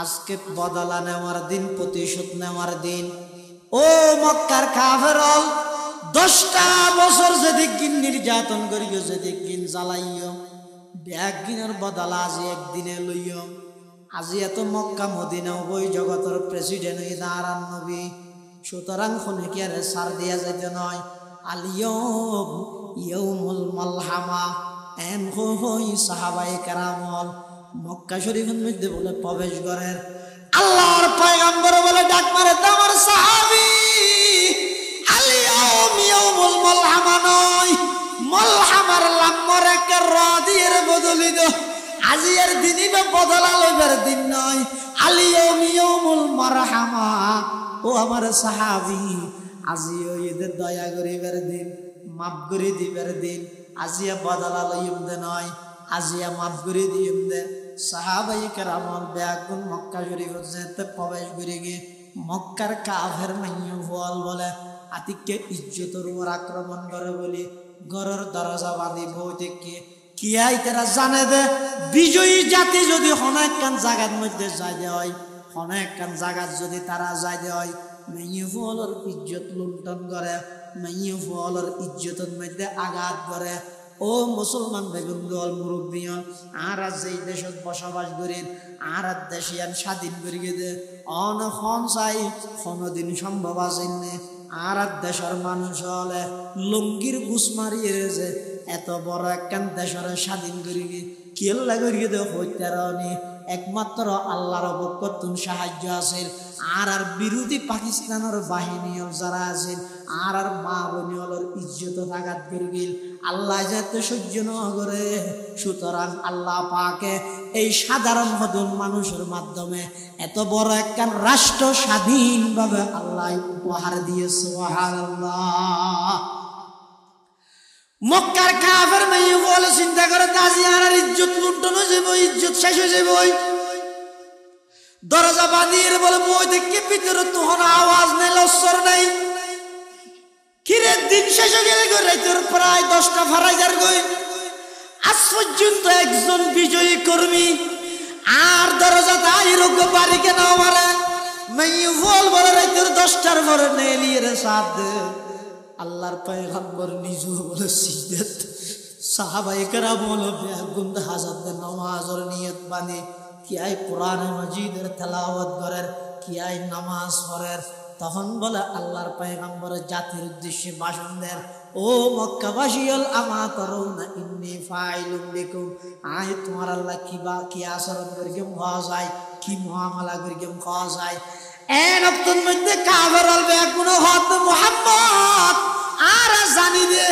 আজকে বদলা নেওয়ার দিন, প্রতিশোধ নেওয়ার দিন। ও মক্কার কাফেরল 10টা বছর যেদিন নির্যাতন করিও যেদিন জ্বালাইও ব্যাগিনের বদলা আজি একদিনে লইও। আজি এত মক্কা মদিনা উভয় জগতের প্রেসিডেন্ট হয়ে দাঁড়ান নবী, সুতরাং খনিকে আর সার দিয়া যাইতে নয়। আল-ইয়াউম ইয়াউমুল মালহামা। এন হই সাহাবায়ে কেরামল মক্কা শরীফের মধ্যে বলে প্রবেশ করেন। আল্লাহর পয়গম্বর বলে ডাক মারে তোমার সাহাবী আল-ইয়াউম ইয়াউমুল মালহামা নয়, মালহামার লাম্মর একটা র দিয়ে বদলি দো। আজি এর দিনই বা বদলা লইবার দিন নয়। আল-ইয়াউম ইয়াউমুল মারহামা। ও আমার সাহাবী আজি ওই এদের দয়া করিবার দিন, মাফ করে দিবার দিন। আজিয়া বদলা লইম দে নয়, আজিয়া মাফ করে দিম দে। সাহাবায়ে কেরামল বেয়াগুন মক্কা শরীফ যেতে প্রবেশ করে গিয়ে মক্কার কাফের মাইয়া ফল বলে আতিককে ইজ্জতের উপর আক্রমণ করে বলি ঘরের দরজা বাঁধি বউ থেকে কি আই তারা জানে দে বিজয়ী জাতি যদি অনেকখান জায়গার মধ্যে যাই দে হয়, অনেকখান জায়গার যদি তারা যাই দে হয় মাইয়া ফলের ইজ্জত লুণ্ঠন করে, মাইয়া ফলের ইজ্জতের মধ্যে আঘাত করে। ও মুসলমান বেগুন দল মুরব্বিয়ন আর যেই দেশত বসবাস করেন আর দেশিয়ান স্বাধীন করিয়ে দে অনখন চাই কোনদিন সম্ভব আছে আর দেশের মানুষ হলে লুঙ্গির ঘুষ মারিয়ে যে এত বড় একখান দেশের স্বাধীন করিয়ে কেল্লা করিয়ে দে হইতারনি একমাত্র আল্লাহর বরকতুন সাহায্য আছে। আর বিরোধী পাকিস্তানের বাহিনী যারা আছেন আর মা বোনের ইজ্জত আঘাত করে গেল আল্লাহ যাতে সহ্য না করে। সুতরাং আল্লাহ পাকে এই সাধারণ হদন মানুষের মাধ্যমে এত বড় একখান রাষ্ট্র স্বাধীনভাবে আল্লাহ উপহার দিয়েছে। সুবহানাল্লাহ। মক্কার কাফের মেয়ে বলে চিন্তা করে দাজি আর ইজ্জত লুণ্ঠন হয়ে যাবো, ইজ্জত শেষ হয়ে যাবো। দরজা বাঁধিয়ে বলে বই দেখে ভিতরে তখন আওয়াজ নেই, লস্কর নেই। কিরে দিন শেষ হয়ে গেলে রাতের প্রায় 10টা ফারাই যার গই আজ পর্যন্ত একজন বিজয়ী কর্মী আর দরজা তাই রোগ বাড়ি কেন মারে মেয়ে বলে রাতের 10টার পরে নেলিয়ে রে সাথ আল্লাহর পয়গম্বর নিজে বলে সিজদাত সাহাবায়ে কেরাম হলো বেগুন হাজাত নামাজের নিয়ত বাঁধে কি আই কোরআনে মাজিদের তেলাওয়াত করেন কি আই নামাজ পড়েন তখন বলে আল্লাহর পয়গম্বর জাতির উদ্দেশ্যে ভাষণ দেন ও মক্কাবাসীল আমা তারাউনা ইন্নী ফাইলুম বিকুম আই তোমার আল্লাহ কি আচরণ করিম খাওয়া যায় কি মুআমালা করিম খাওয়া যায় এই নতুন মধ্যে কাফের হল বেগুন হত মুহাম্মদ আর জানি দে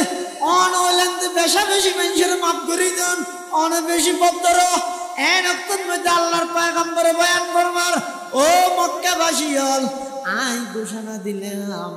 অন হলেন বেশা বেশি মানুষের মাফ করে দেন অন বেশি পদ্র এই নতুন মধ্যে আল্লাহর পয়গম্বরে বয়ান করবার ও মক্কাবাসী হল আই ঘোষণা দিলাম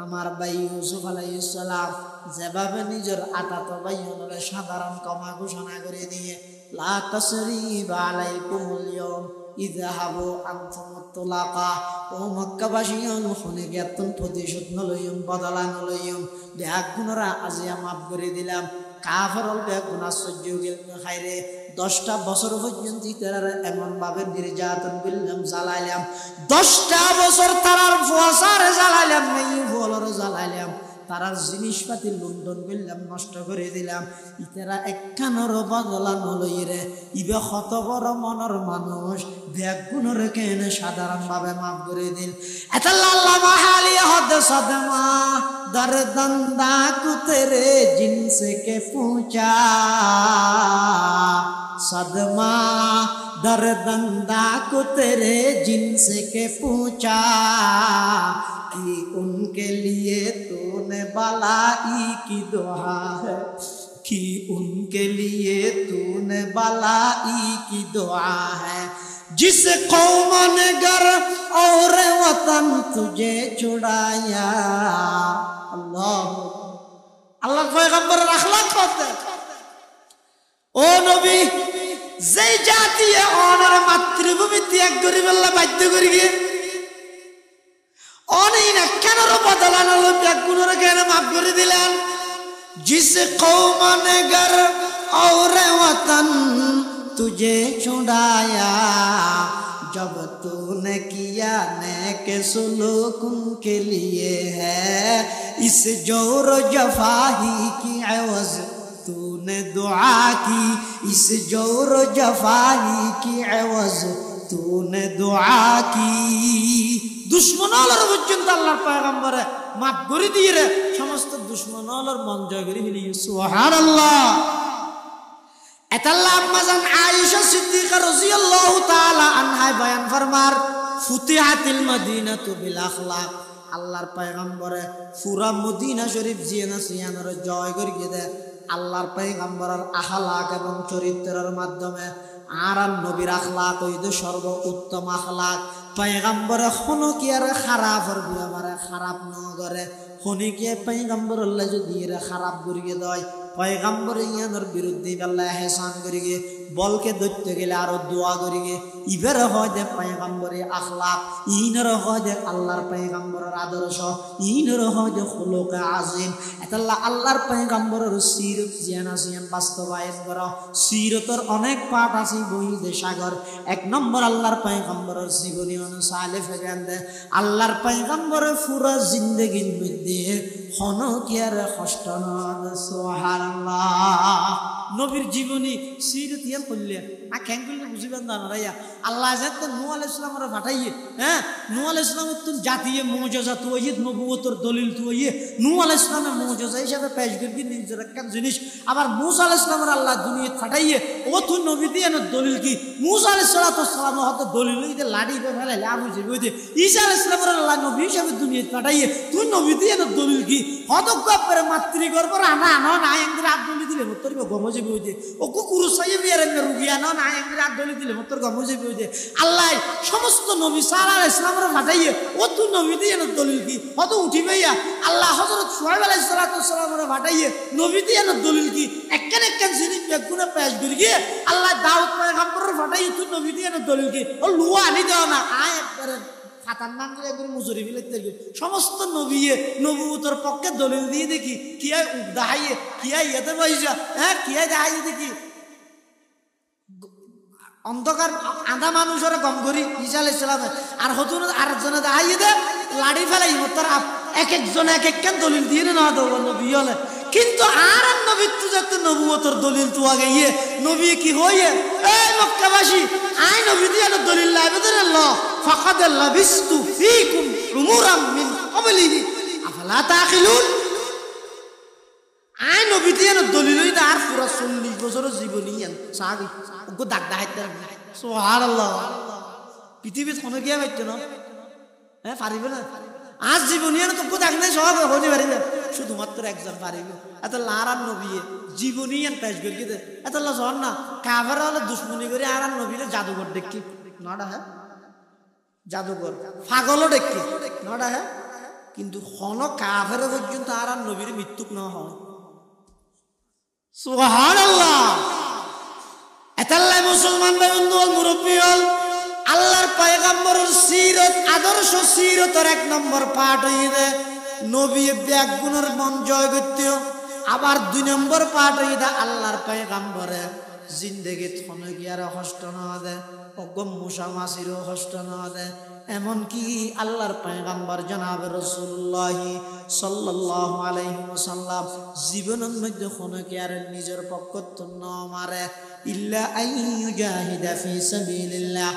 আমার ভাই ইউসুফ আলাইহিস সালাম যেভাবে নিজের আতাত ভাই হলে সাধারণ ক্ষমা ঘোষণা করে দিয়ে লা তাসরিবা আলাইকুমুল ইয়াউম ইযহাবু আনতুম তুলাকা ও মক্কাবাসী হল শুনে গেতন প্রতিশোধ নলইম বদলা নলইম দেখ গুণরা আজিয়া মাফ করে দিলাম কাফের হল দেখ গুণা সহ্য গেল খাইরে 10টা বছর পর্যন্ত তারা এমন ভাবে নির্যাতন করলাম জ্বালাইলাম 10টা বছর তারার ফুয়াসারে জ্বালাইলাম নেই ফলরে জ্বালাইলাম তারার জিনিসপাতি লুণ্ঠন করলাম নষ্ট করে দিলাম ইতারা একখানোর বদলা নলইরে ইবে কত বড় মনের মানুষ বেগুনের কেন সাধারণ ভাবে মাফ করে দিল এটা লাল্লা মাহালি হদ সদমা দরদন্দা কুতরে জিনসে কে পৌঁছা सदमा दर्दंदा को तेरे जिनसे के पूछा कि उनके लिए तूने बलाई की दुआ है कि उनके लिए तूने बलाई की दुआ है जिस कौम ने घर और वतन तुझे छुड़ाया अल्लाह अल्लाह पैगंबर अखलाक होते ও নবী যে জাতি অনার মাতৃভূমি ত্যাগ করি বললা বাধ্য করি গিয়ে অনেই না কেন বদলা নল বেগুনের কেন মাফ করে দিলেন জিস কৌম ने घर और वतन तुझे छुड़ाया जब तूने किया नेक सुलूक उनके लिए है इस जोर जफा ही की एवज तूने दुआ की इस जोर जफाही की एवज तूने दुआ की दुश्मनोलर পর্যন্ত আল্লাহর পয়গম্বরে মাফ করে দিয়ে রে সমস্ত দুশমনोलर মন জয় করে ফেলি সুবহানাল্লাহ এতাল্লাহ আম্মাজান আয়েশা সিদ্দিকা রাদিয়াল্লাহু তাআলা আনহা বয়ান ফরমার ফুতিহাতিল মদিনাতু বিল আখলাক আল্লাহর পয়গম্বরে পুরা মদিনা শরীফ জিয়ানা সিয়ানার জয় করে গিয়ে আল্লাহর পয়গম্বরের আখলাক এবং চরিত্রের মাধ্যমে আর নবীর আখলাক হইল সর্ব উত্তম আখলাক পয়গম্বরে কোনো কি আর খারাপের ব্যবহারে খারাপ ন করে হনি কি পয়গম্বর আল্লাহ যদি এর খারাপ করিয়ে দেয় পয়গম্বর ইয়ানোর বিরুদ্ধে আল্লাহ হেসান করিয়ে বলকে ধরতে গেলে আরো দোয়া করিয়ে ইবের হয় যে পয়গম্বরের আখলাক ইনর হয় যে আল্লাহর পয়গম্বরের আদর্শ ইনর হয় যে খুলুক আজিম এতাল্লাহ আল্লাহর পয়গম্বরের সিরত জিয়ানা জিয়ান বাস্তবায়ন করা সিরতর অনেক পাঠ আছে বই দে সাগর 1 নম্বর আল্লাহর পয়গম্বরের জীবনী অনুসারে ফেগান দে আল্লাহর পয়গম্বরের পুরো জিন্দেগীর মধ্যে হন কি আর কষ্ট না সুবহানাল্লাহ নবীর জীবনী সিরত ইয়ান করলে আ কেন করলে বুঝিবেন না রাইয়া আল্লাহ জাত নূহ আলাইহিস সালামের পাঠাইয়ে হ্যাঁ নূহ আলাইহিস সালামের তুন জাতীয় মুজিজা তৌহিদ নবুয়তের দলিল তৌহিদ নূহ আলাইহিস সালামের মুজিজা হিসাবে পেশ করি নিজের একটা জিনিস আবার মুসা আলাইহিস সালামের আল্লাহ দুনিয়াত পাঠাইয়ে ও তুই নবী দিয়ে দলিল কি মুসা আলাইহিস সালাম হতে দলিল হইতে লাড়ি বে ফেলাইলে আমি যে হইতে ঈসা আলাইহিস সালামের আল্লাহ নবী হিসাবে দুনিয়াত পাঠাইয়ে তুই নবী দিয়ে দলিল কি হতজ্ঞাপরে মাতৃগর্ভ রানা না না এন্দ্র আব্দুল দিলে তোর গমজে হইতে ও কুকুর সাইয়ে বিয়ার রুগিয়া না না এন্দ্র আব্দুল দিলে তোর গমজে হইতে আল্লাহ সমস্ত নবী সাল্লাল্লাহু আলাইহি সাল্লামের পাঠাইয়ে ও তুই নবী দিয়ে দলিল কি হত উঠি ভাইয়া আল্লাহ হযরত শুআয়ব আলাইহিস সালামের পাঠাইয়ে নবী দিয়ে দলিল কি একখান একখান জিনিস বেগুনা পেশ করি গিয়ে আল্লাহ দাউদ পয়গম্বরের পাঠাইয়ে তুই নবী দিয়ে দলিল কি ও লুয়া আনি দাও না আয় একবারে খাতার নাম করে একবার মুজরি ফেলতে সমস্ত নবীয়ে নবুয়তের পক্ষে দলিল দিয়ে দেখি কি আয় দাহাইয়ে কি আয় এতে বইসা হ্যাঁ কি আয় দাহাইয়ে দেখি অন্ধকার আধা মানুষের গম করি ঈসা আলাইহিস সালাম আর হতুন আরেকজনে দাহাইয়ে দে লাড়ি ফেলাই তোর এক একজন এক একখান দলিল দিয়ে না দেবো নবী হলে কিন্তু আর নবীর তো যত নবুয়তর দলিল তো আগে ইয়ে নবী কি হইয়ে এই মক্কাবাসী আই নবী দিয়ে দলিল লাইবেদের আল্লাহ ফাকাদ লাবিস্তু ফীকুম উমুরাম মিন ক্বাবলিহি আফালা তাকিলুন আই নবী দিয়ে দলিল হইতা আর পুরা 40 বছরের জীবনী আন সাগি ওগো দাগ দাইতে সুবহানাল্লাহ পৃথিবীত কোন গিয়া বাইতে না হ্যাঁ পারিবে না আজ জীবনী আন তো দাগ নাই সব হতে পারিবে শুধুমাত্র একজন পারিবে এত লারান নবী জীবনী আন পেশ করি দে এত লা জন না কাফের হলে দুশমনি করে আর নবীরে জাদুঘর দেখি নড়া হ্যাঁ জাদুঘর পাগলও দেখি নড়া হ্যাঁ কিন্তু হন কাফের পর্যন্ত আর নবীর মৃত্যুক না হয় সুবহানাল্লাহ এতাল্লাই মুসলমান ভাই বন্ধু মুরব্বী হল আল্লাহর পয়গম্বরের সিরত আদর্শ সিরতের 1 নম্বর পাঠ হইবে নবী ব্যাগুনের মন জয় করতে আবার 2 নম্বর পাঠ হইদা আল্লাহর পয়গম্বরে জিন্দেগি থনে কি আর কষ্ট না দে অগম মুসা মাসিরও কষ্ট না দে এমন কি আল্লাহর পয়গম্বর জনাব রাসূলুল্লাহ সাল্লাল্লাহু আলাইহি ওয়াসাল্লাম জীবনের মধ্যে কোনো কি আর নিজের পক্ষত না মারে ইল্লা আইয়ুজাহিদা ফি সাবিলিল্লাহ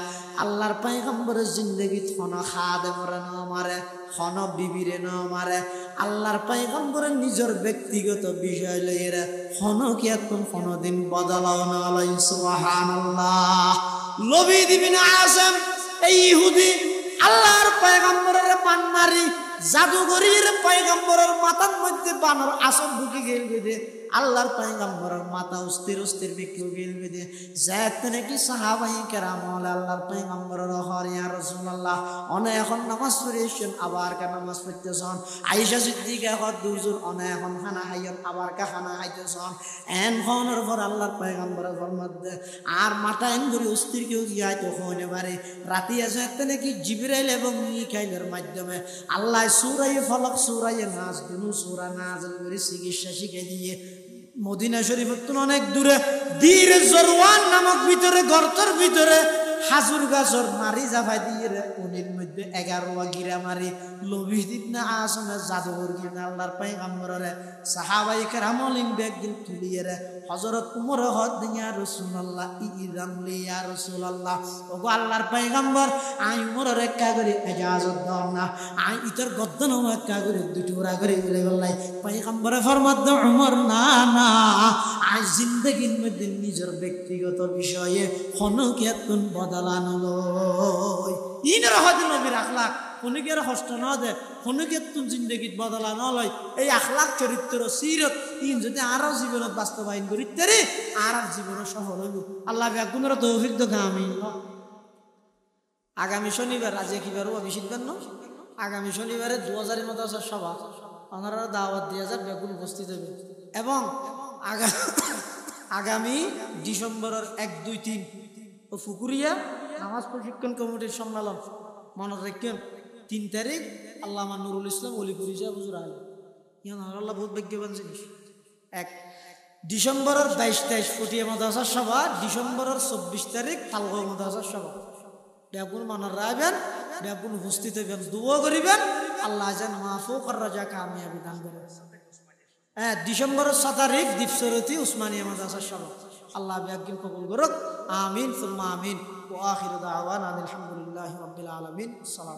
আল্লাহর পয়গম্বরের জিন্দেগি থনা খাদেমরে না মারে খন বিবিরে না মারে আল্লাহর পয়গম্বরের নিজের ব্যক্তিগত বিষয় লইরে খন কি এখন কোনদিন বদলাও না আলাই সুবহানাল্লাহ লবিদ ইবনে আসম এই ইহুদি আল্লাহর পয়গম্বরের পান মারি জাদুঘরের পয়গম্বরের মাথার মধ্যে বানর আসন ঢুকে গেলবে আল্লাহর পয়গম্বরের মাথা অস্থির অস্থির বিক্রি গেলবে দে যাত নাকি সাহাবায়ে কেরাম আল্লাহর পয়গম্বরের হর ইয়া রাসূলুল্লাহ অনে এখন নামাজ পড়েছেন আবার কা নামাজ পড়তেছেন আয়েশা সিদ্দিকা হদ দুজুর অনে এখন খানা খাইয়েন আবার কা খানা খাইতেছেন এন হনর পর আল্লাহর পয়গম্বরের ফরমাতে আর মাথা এনগুরি অস্থির কেউ গিয়ে তো হইতে পারে রাতে যাত নাকি জিবরাইল এবং মিকাইলের মাধ্যমে আল্লাহ সূরা ফালাক সূরা নাস দুনো সূরা নাযিল করে চিকিৎসা শিখিয়ে দিয়ে মদিনা শরীফের তো অনেক দূরে দীর জরওয়ান নামক ভিতরে গর্তের ভিতরে হাজুর গাছর মারি জাফাই দিয়ে উনির মধ্যে 11 গিরা মারি লবিদ ইবনে আসমের জাদুঘর গিয়ে আল্লাহর পয়গম্বরের সাহাবায়ে কেরাম লিন বেগিল তুলিয়ে হযরত উমর হদ ইয়া রাসূলুল্লাহ ইযান লি ইয়া রাসূলুল্লাহ ওগো আল্লাহর পয়গম্বর আই উমরের একা করে ইজাজত দাও না আই ইতর গদ্দন একা করে দুটুরা করে বলে বললাই পয়গম্বরে ফরমাত দাও উমর না না আই জিন্দেগির মধ্যে নিজের ব্যক্তিগত বিষয়ে কোনো কেতন বদলানো লয় ইনর হদ নবীর আখলাক কোনো কি আর কষ্ট না দে কোনো কেতন জিন্দেগিত বদলানো লয় এই আখলাক চরিত্র সিরত ইন যদি আরো জীবনত বাস্তবায়ন করিতে রে আর জীবন সফল হইব আল্লাহ বেগুনের তৌফিক দাও আমিন আগামী শনিবার আজ কিবার ও বিশিদ্দান না আগামী শনিবারে 2000 মাদ্রাসা সভা ওনারা দাওয়াত দিয়ে যার বেগুন উপস্থিত হবে এবং আগামী ডিসেম্বরের 1, 2, 3 ও ফুকুরিয়া নামাজ প্রশিক্ষণ কমিটির সম্মেলন মনে রাখেন 3 তারিখ আল্লামা নুরুল ইসলাম অলিপুরি সাহেব হুজুর আলী আল্লাহ বহুত ভাগ্যবান জিনিস 1 ডিসেম্বরের 22-23 ফুটিয়া মাদ্রাসা সভা ডিসেম্বরের 24 তারিখ তালগাঁও মাদ্রাসা সভা বেগুন মনে রাখবেন বেগুন উপস্থিত হবেন দোয়া করিবেন আল্লাহ যেন মাফুক আর রাজা কামিয়াবি দান করেন ডিসেম্বরের 7 তারিখ দীপসরতি উসমানিয়া মাদ্রাসা সভা আল্লাহ বেগুন কবুল করুক আমিন সুম্মা আমিন ওয়া আখিরু দাওয়ানা আলহামদুলিল্লাহি রাব্বিল আলামিন।